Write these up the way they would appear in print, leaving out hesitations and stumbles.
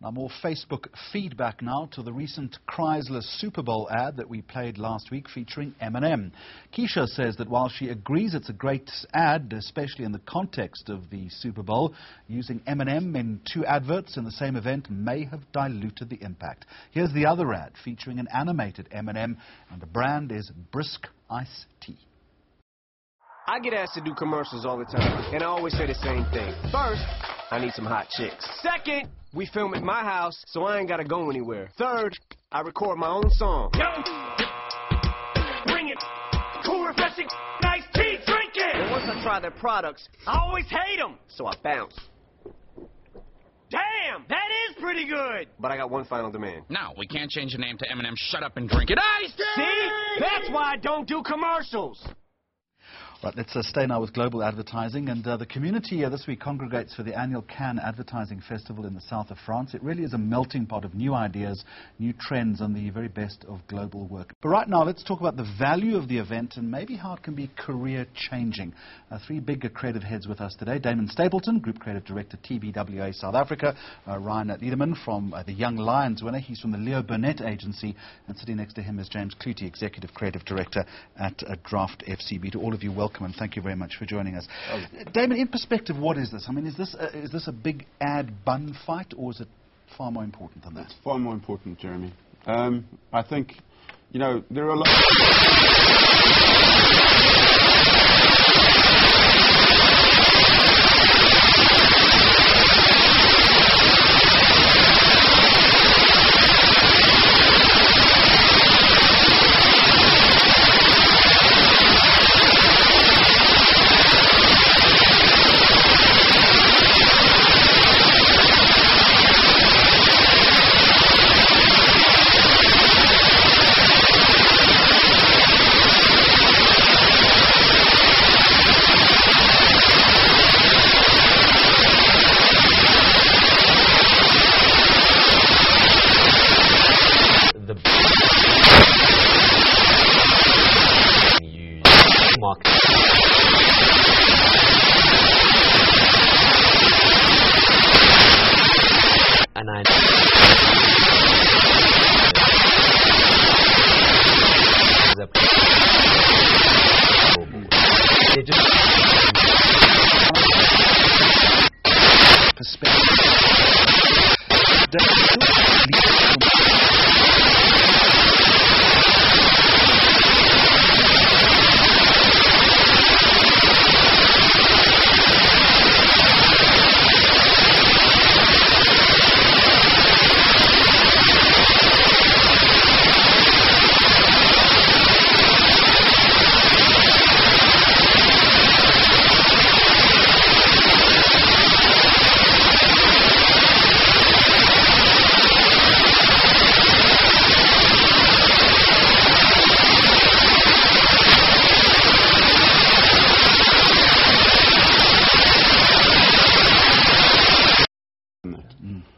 Now, more Facebook feedback now to the recent Chrysler Super Bowl ad that we played last week featuring Eminem. Keisha says that while she agrees it's a great ad, especially in the context of the Super Bowl, using Eminem in 2 adverts in the same event may have diluted the impact. Here's the other ad featuring an animated Eminem, and the brand is Brisk Iced Tea. I get asked to do commercials all the time, and I always say the same thing. First, I need some hot chicks. Second, we film at my house, so I ain't gotta go anywhere. Third, I record my own song. Yo! Bring it! Cool, refreshing, nice tea, drink it! And once I try their products, I always hate them, so I bounce. Damn, that is pretty good! But I got one final demand. No, we can't change the name to Eminem. Shut up and drink it. Ice tea! See? That's why I don't do commercials. Right, let's stay now with global advertising. And the community this week congregates for the annual Cannes Advertising Festival in the south of France. It really is a melting pot of new ideas, new trends, and the very best of global work. But right now, let's talk about the value of the event and maybe how it can be career-changing. 3 big creative heads with us today. Damon Stapleton, Group Creative Director, TBWA South Africa. Ryan Liederman from the Young Lions winner. He's from the Leo Burnett Agency. And sitting next to him is James Clutie, Executive Creative Director at Draft FCB. To all of you, welcome. And thank you very much for joining us. Damon, in perspective, what is this? I mean, is this a big ad bun fight, or is it far more important than that? It's far more important, Jeremy. I think, you know, there are a lot...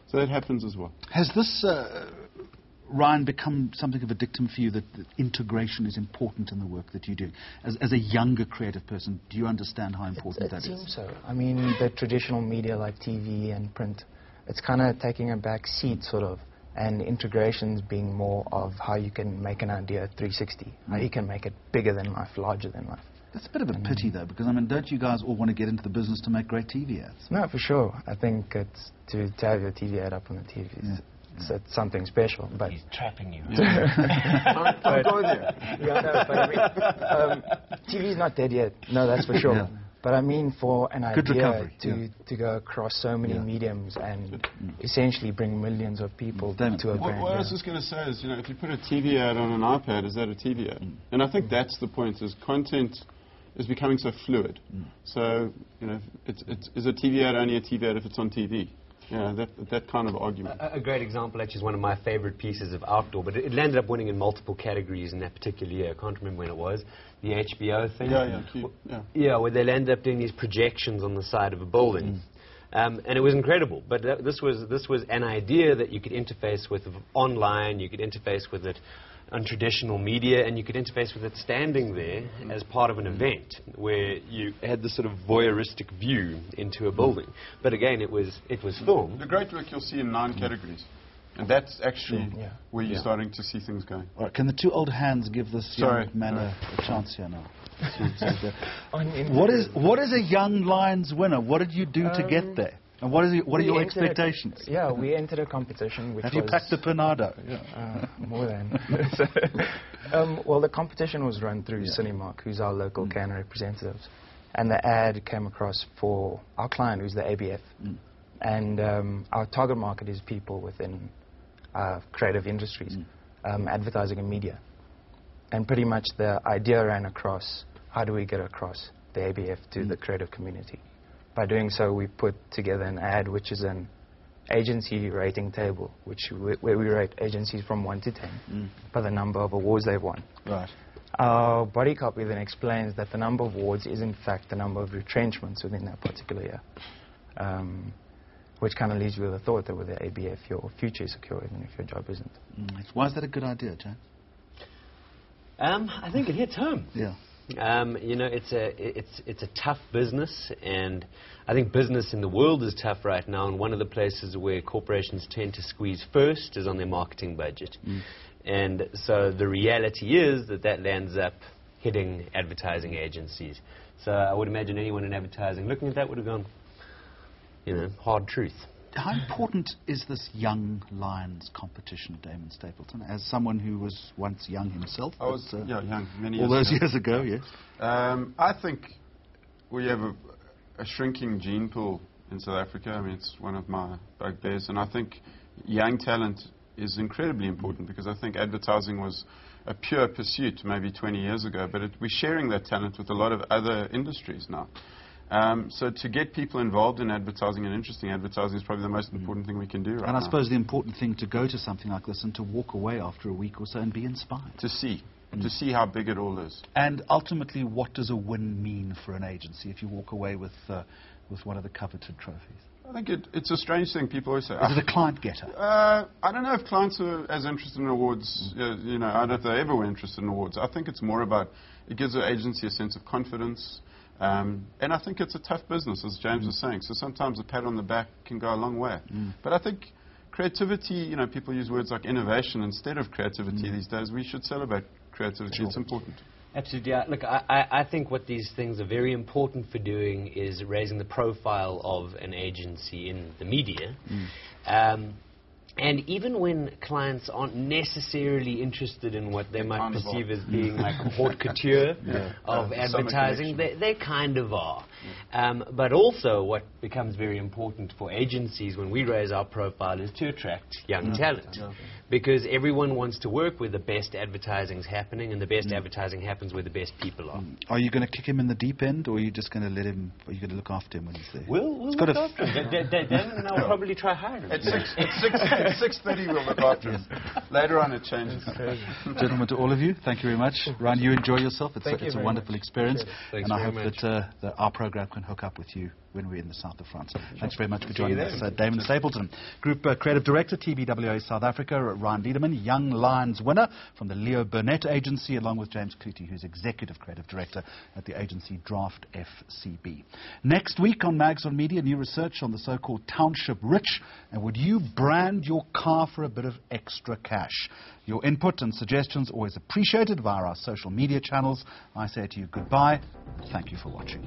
So that happens as well. Has this, Ryan, become something of a dictum for you that integration is important in the work that you do? As a younger creative person, do you understand how important that is? It seems so. I mean, the traditional media like TV and print, it's kind of taking a back seat, sort of, and integrations being more of how you can make an idea 360, how you can make it bigger than life, larger than life. That's a bit of a pity, though, because, I mean, don't you guys all want to get into the business to make great TV ads? No, for sure. I think it's to have your TV ad up on the TV. It's something special, but... He's trapping you. I'm going there. Yeah, no, but I mean, TV's not dead yet. No, that's for sure. Yeah. But I mean, for an idea to go across so many mediums and essentially bring millions of people to a brand. What I was just going to say is, you know, if you put a TV ad on an iPad, is that a TV ad? And I think that's the point, is content is becoming so fluid. So, you know, is a TV ad only a TV ad if it's on TV? Yeah, that kind of argument. A great example, actually, is one of my favorite pieces of outdoor, but it ended up winning in multiple categories in that particular year. I can't remember when it was. The HBO thing. Yeah, where they ended up doing these projections on the side of a building. And it was incredible. But this was an idea that you could interface with online, you could interface with it on traditional media, and you could interface with it standing there as part of an event where you had this sort of voyeuristic view into a building. But again, it was filmed. The great work you'll see in 9 categories. And that's actually where you're starting to see things going. All right, can the 2 old hands give this young man a chance here now? What is a Young Lions winner? What did you do to get there? And what are your expectations? We entered a competition which Have you packed a Panado? More than. Well, the competition was run through Cinemark, who's our local can representatives. And the ad came across for our client, who's the ABF. And our target market is people within creative industries, advertising and media. And pretty much the idea ran across, how do we get across the ABF to the creative community? By doing so, we put together an ad, which is an agency rating table, where we rate agencies from 1 to 10 by the number of awards they've won. Right. Our body copy then explains that the number of awards is in fact the number of retrenchments within that particular year, which kind of leaves you with the thought that with the ABF your future is secure even if your job isn't. Why is that a good idea, Jane? I think it hits home. Yeah. You know, it's a tough business, and I think business in the world is tough right now, and one of the places where corporations tend to squeeze first is on their marketing budget. And so the reality is that lands up hitting advertising agencies. So I would imagine anyone in advertising looking at that would have gone, you know, hard truth. How important is this Young Lions competition, Damon Stapleton? As someone who was once young himself. I was young, many years all those ago. years ago, yes. I think we have a shrinking gene pool in South Africa. I mean, it's one of my bugbears, and I think young talent is incredibly important because I think advertising was a pure pursuit maybe 20 years ago, but we're sharing that talent with a lot of other industries now. So to get people involved in advertising and interesting advertising is probably the most important thing we can do right now. And I suppose the important thing to go to something like this and to walk away after a week or so and be inspired. To see how big it all is. And ultimately, what does a win mean for an agency if you walk away with one of the coveted trophies? I think it's a strange thing. People always say, is it a client getter? I don't know if clients are as interested in awards. You know, I don't know if they ever were interested in awards. I think it's more about, it gives the agency a sense of confidence. And I think it's a tough business, as James was saying. So sometimes a pat on the back can go a long way. But I think creativity, you know, people use words like innovation instead of creativity these days. We should celebrate creativity. Sure. It's important. Absolutely. Look, I think what these things are very important for doing is raising the profile of an agency in the media. And even when clients aren't necessarily interested in what they might perceive as being like haute couture of advertising, they kind of are. But also what becomes very important for agencies when we raise our profile is to attract young talent. Because everyone wants to work where the best advertising is happening, and the best advertising happens where the best people are. Are you going to kick him in the deep end, or are you just going to let him, are you going to look after him when he's there? We'll look after him. Damon and I will probably try hard. At 6:30 we'll look after him. Later on it changes. Gentlemen, to all of you, thank you very much. Ryan, you enjoy yourself. It's a wonderful experience. Thanks and I hope much. that our program can hook up with you when we're in the south of France. Thanks very much for joining us. Damon Stapleton, Group Creative Director, TBWA South Africa. Ryan Liederman, Young Lions winner from the Leo Burnett Agency, along with James Clutie, who's Executive Creative Director at the agency Draft FCB. Next week on Mags on Media, new research on the so-called township rich. And would you brand your car for a bit of extra cash? Your input and suggestions always appreciated via our social media channels. I say to you goodbye. Thank you for watching.